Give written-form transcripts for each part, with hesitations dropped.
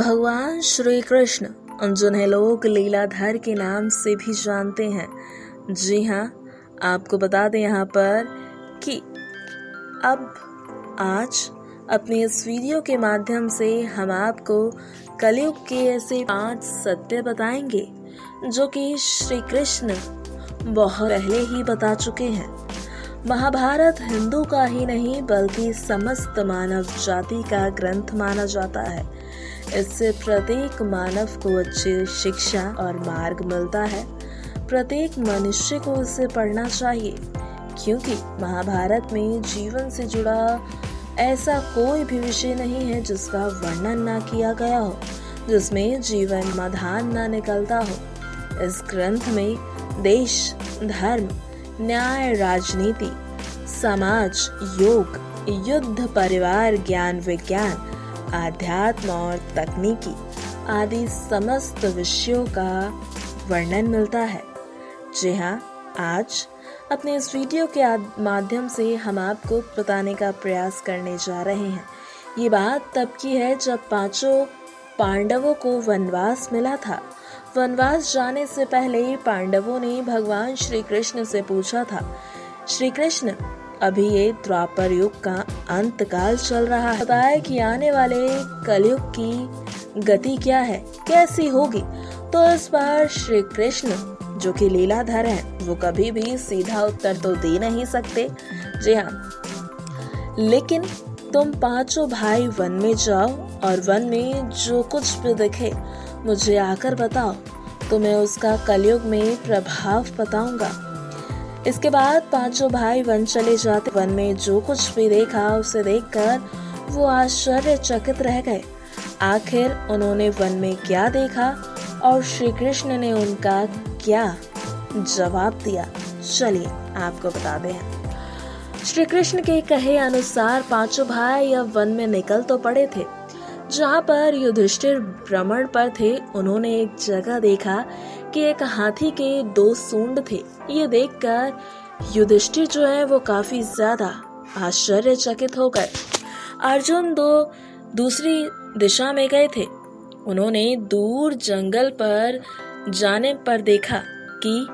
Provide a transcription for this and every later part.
भगवान श्री कृष्ण, जिन्हें लोग लीलाधर के नाम से भी जानते हैं। जी हाँ, आपको बता दें यहाँ पर कि अब आज अपने इस वीडियो के माध्यम से हम आपको कलयुग के ऐसे 5 सत्य बताएंगे जो कि श्री कृष्ण बहुत पहले ही बता चुके हैं। महाभारत हिंदू का ही नहीं बल्कि समस्त मानव जाति का ग्रंथ माना जाता है। इससे प्रत्येक मानव को अच्छी शिक्षा और मार्ग मिलता है। प्रत्येक मनुष्य को इसे पढ़ना चाहिए, क्योंकि महाभारत में जीवन से जुड़ा ऐसा कोई भी विषय नहीं है जिसका वर्णन ना किया गया हो, जिसमें जीवन समाधान ना निकलता हो। इस ग्रंथ में देश, धर्म, न्याय, राजनीति, समाज, योग, युद्ध, परिवार, ज्ञान, विज्ञान, आध्यात्म और तकनीकी आदि समस्त विषयों का वर्णन मिलता है। जी हाँ, आज अपने इस वीडियो के माध्यम से हम आपको बताने का प्रयास करने जा रहे हैं। ये बात तब की है जब 5 पांडवों को वनवास मिला था। वनवास जाने से पहले पांडवों ने भगवान श्री कृष्ण से पूछा था, श्री कृष्ण, अभी ये द्वापर युग का अंत काल चल रहा है, बताया कि आने वाले कलयुग की गति क्या है, कैसी होगी। तो इस बार श्री कृष्ण जो कि लीलाधर हैं, वो कभी भी सीधा उत्तर तो दे नहीं सकते। जी हाँ, लेकिन तुम 5 भाई वन में जाओ और वन में जो कुछ भी दिखे मुझे आकर बताओ, तो मैं उसका कलयुग में प्रभाव बताऊंगा। इसके बाद 5 भाई वन चले जाते। वन में जो कुछ भी देखा उसे देखकर वो आश्चर्यचकित रह गए। आखिर उन्होंने वन में क्या देखा और श्री कृष्ण ने उनका क्या जवाब दिया, चलिए आपको बता दें। श्री कृष्ण के कहे अनुसार 5 भाई अब वन में निकल तो पड़े थे। जहाँ पर युधिष्ठिर भ्रमण पर थे, उन्होंने एक जगह देखा कि एक हाथी के 2 सूंड थे। ये देखकर युधिष्ठिर जो है वो काफी ज्यादा आश्चर्यचकित हो गए। अर्जुन दूसरी दिशा में गए थे। उन्होंने दूर जंगल पर जाने पर देखा कि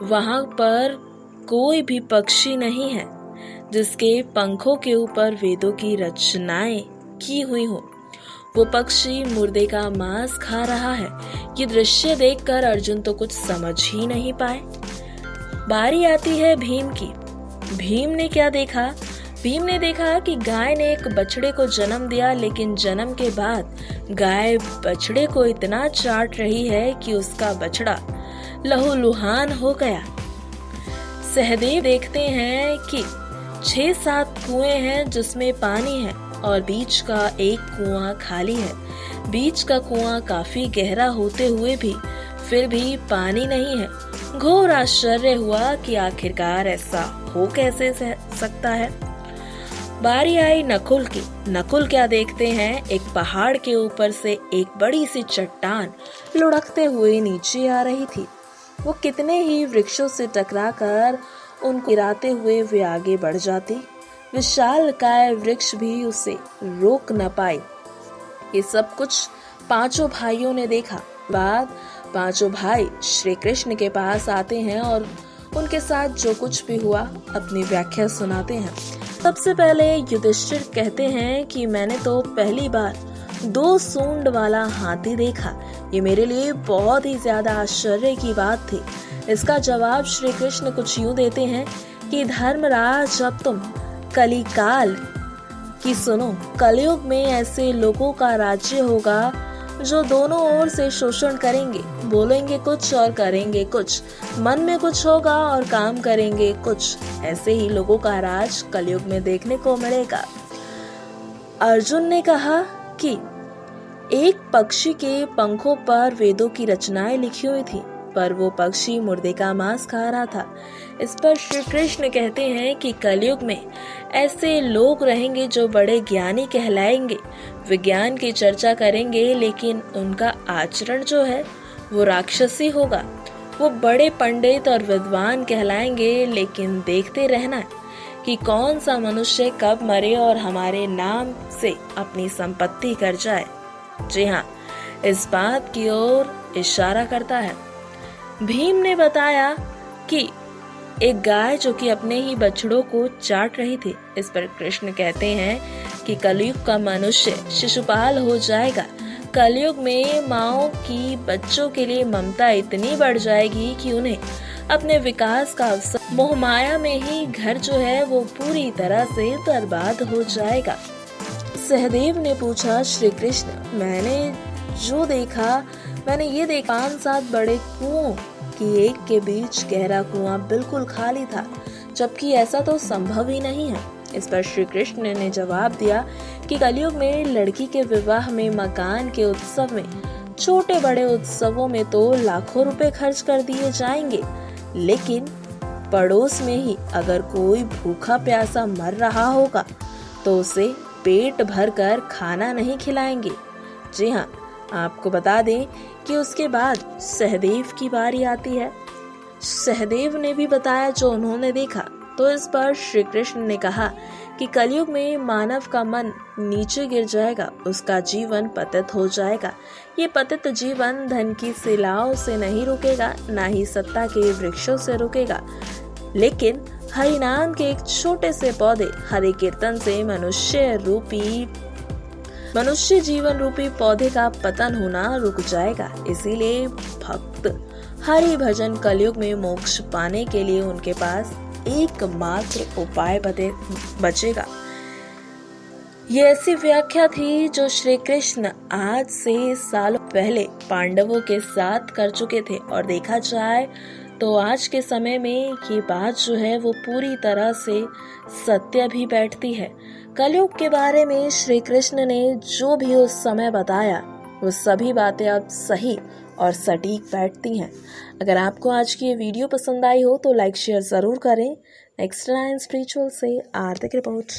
वहां पर कोई भी पक्षी नहीं है जिसके पंखों के ऊपर वेदों की रचनाएं की हुई हो। वो पक्षी मुर्दे का मांस खा रहा है। ये दृश्य देखकर अर्जुन तो कुछ समझ ही नहीं पाए। बारी आती है भीम की। भीम ने क्या देखा? भीम ने देखा कि गाय ने एक बछड़े को जन्म दिया, लेकिन जन्म के बाद गाय बछड़े को इतना चाट रही है कि उसका बछड़ा लहूलुहान हो गया। सहदेव देखते हैं कि 6-7 कुएं हैं जिसमें पानी है और बीच का एक कुआं खाली है। बीच का कुआं काफी गहरा होते हुए भी फिर भी पानी नहीं है। घोर आश्चर्य हुआ कि आखिरकार ऐसा हो कैसे सकता है। बारी आई नकुल की। नकुल क्या देखते हैं? एक पहाड़ के ऊपर से एक बड़ी सी चट्टान लुढ़कते हुए नीचे आ रही थी। वो कितने ही वृक्षों से टकराकर उनको गिराते हुए वे आगे बढ़ जाती। विशालकाय वृक्ष भी उसे रोक न पाए। ये सब कुछ 5 भाइयों ने देखा। बाद 5 भाई श्री कृष्ण के पास आते हैं और उनके साथ जो कुछ भी हुआ अपनी व्याख्या सुनाते हैं। सबसे पहले युधिष्ठिर कहते हैं कि मैंने तो पहली बार 2 सूंड वाला हाथी देखा। ये मेरे लिए बहुत ही ज्यादा आश्चर्य की बात थी। इसका जवाब श्री कृष्ण कुछ यूं देते हैं कि धर्मराज, अब तुम कलिकाल की सुनो। कलयुग में ऐसे लोगों का राज्य होगा जो दोनों ओर से शोषण करेंगे, बोलेंगे कुछ और करेंगे कुछ, मन में कुछ होगा और काम करेंगे कुछ। ऐसे ही लोगों का राज कलयुग में देखने को मिलेगा। अर्जुन ने कहा कि एक पक्षी के पंखों पर वेदों की रचनाएं लिखी हुई थी, पर वो पक्षी मुर्दे का मांस खा रहा था। इस पर श्री कृष्ण कहते हैं कि कलयुग में ऐसे लोग रहेंगे जो बड़े ज्ञानी कहलाएंगे, विज्ञान की चर्चा करेंगे, लेकिन उनका आचरण जो है वो राक्षसी होगा। वो बड़े पंडित और विद्वान कहलाएंगे, लेकिन देखते रहना कि कौन सा मनुष्य कब मरे और हमारे नाम से अपनी संपत्ति कर जाए। जी हाँ, इस बात की ओर इशारा करता है। भीम ने बताया कि एक गाय जो कि अपने ही बछड़ों को चाट रही थी। इस पर कृष्ण कहते हैं कि कलयुग का मनुष्य शिशुपाल हो जाएगा। कलयुग में माँओं की बच्चों के लिए ममता इतनी बढ़ जाएगी कि उन्हें अपने विकास का अवसर मोहमाया में ही घर जो है वो पूरी तरह से बर्बाद हो जाएगा। सहदेव ने पूछा, श्री कृष्ण मैंने ये देखा 5-7 बड़े कुओं कि एक के बीच गहरा कुआं बिल्कुल खाली था, जबकि ऐसा तो संभव ही नहीं है। इस पर श्री कृष्ण ने जवाब दिया कि कलयुग में लड़की के विवाह में, मकान के उत्सव में, छोटे बड़े उत्सवों में तो लाखों रुपए खर्च कर दिए जाएंगे, लेकिन पड़ोस में ही अगर कोई भूखा प्यासा मर रहा होगा तो उसे पेट भर कर खाना नहीं खिलाएंगे। जी हाँ, आपको बता दें कि उसके बाद सहदेव की बारी आती है। सहदेव ने भी बताया जो उन्होंने देखा। तो इस पर श्री कृष्ण ने कहा कि कलयुग में मानव का मन नीचे गिर जाएगा, उसका जीवन पतित हो जाएगा। ये पतित जीवन धन की शिलाओं से नहीं रुकेगा, ना ही सत्ता के वृक्षों से रुकेगा, लेकिन हरि नाम के एक छोटे से पौधे हरि कीर्तन से मनुष्य जीवन रूपी पौधे का पतन होना रुक जाएगा। इसीलिए भक्त हरि भजन कलयुग में मोक्ष पाने के लिए उनके पास एकमात्र उपाय बचेगा। ये ऐसी व्याख्या थी जो श्री कृष्ण आज से सालों पहले पांडवों के साथ कर चुके थे, और देखा जाए तो आज के समय में ये बात जो है वो पूरी तरह से सत्य भी बैठती है। कलयुग के बारे में श्री कृष्ण ने जो भी उस समय बताया वो सभी बातें अब सही और सटीक बैठती हैं। अगर आपको आज की ये वीडियो पसंद आई हो तो लाइक शेयर ज़रूर करें। नेक्स्ट लाइन स्पिरिचुअल से आर्थिक रिपोर्ट।